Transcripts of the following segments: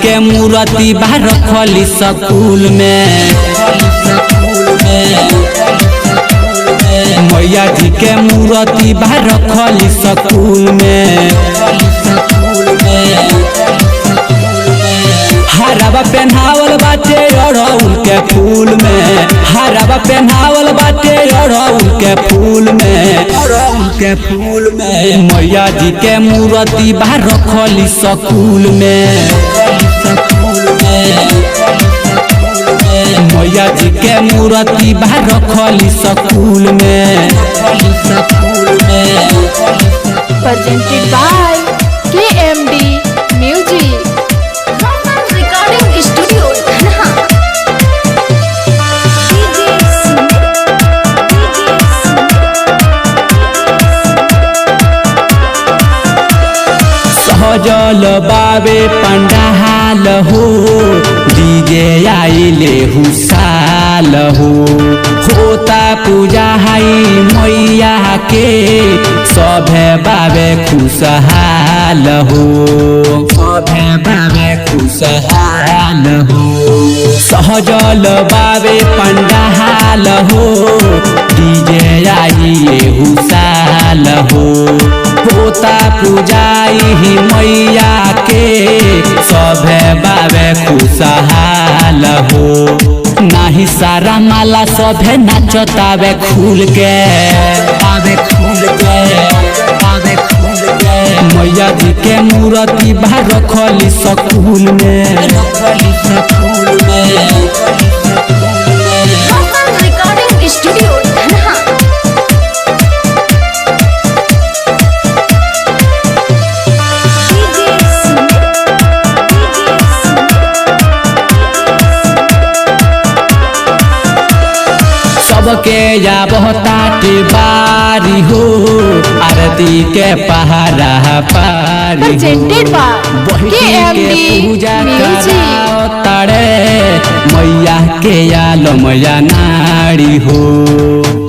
के मूर्ति बा रखली स्कूल में। मैया जी के मूर्ति बा रखली स्कूल में। हरावा पहनावल बाटे अड़हुल के फूल में। हरावा पहनावल बाटे अड़हुल के फूल में। अड़हुल के फूल में मैया जी के मूर्ति बा रखली स्कूल में। मैया जी के मूर्ति बा रखली स्कूल में। Presented by KMD Music. Recording Studio Dhanha. Saizal बाबे पंडाल हो। डीजे आइले हुसाल हो। होता पूजा हाई मैया के सभे बाबे खुशहाल हो। सभे बाबे खुशहाल हो। सहजल बाबे पंडाल हो। डीजे आइले हुसाल हो। होता पूजाई मैया के सभे बाबे खुशहाल हो। नाही सारा माला सभे नाचतावे खुल के। आवे खुल के आवे खुल के मैया जी के मूर्ति बा रखली स्कूल में। रखली स्कूल में। Recording Studio Dhanha. सबके या बहुताटी बारी हो। आरती के पहाड़ा पारी हो। Presented by KMD Puja Music. तारे मैया के आलो मैया नारी हो।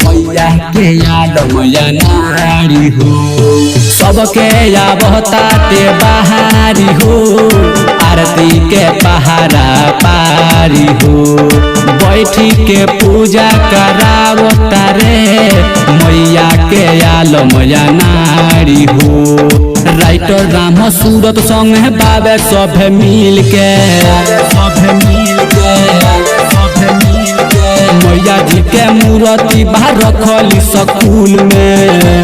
मैया के आलो मैया नारी हो। सबके या बहुताटे बहारी हो। आरती के पहाड़ा पारी हो। बैठी के पूजा करावो तारे मैया के आलो मैया नारी हो। राइटर राम सूरत संग बाबे सभे मिल के। सभे मिल के सभे मिल के मैया जी के मूर्ति बा रखली स्कूल में।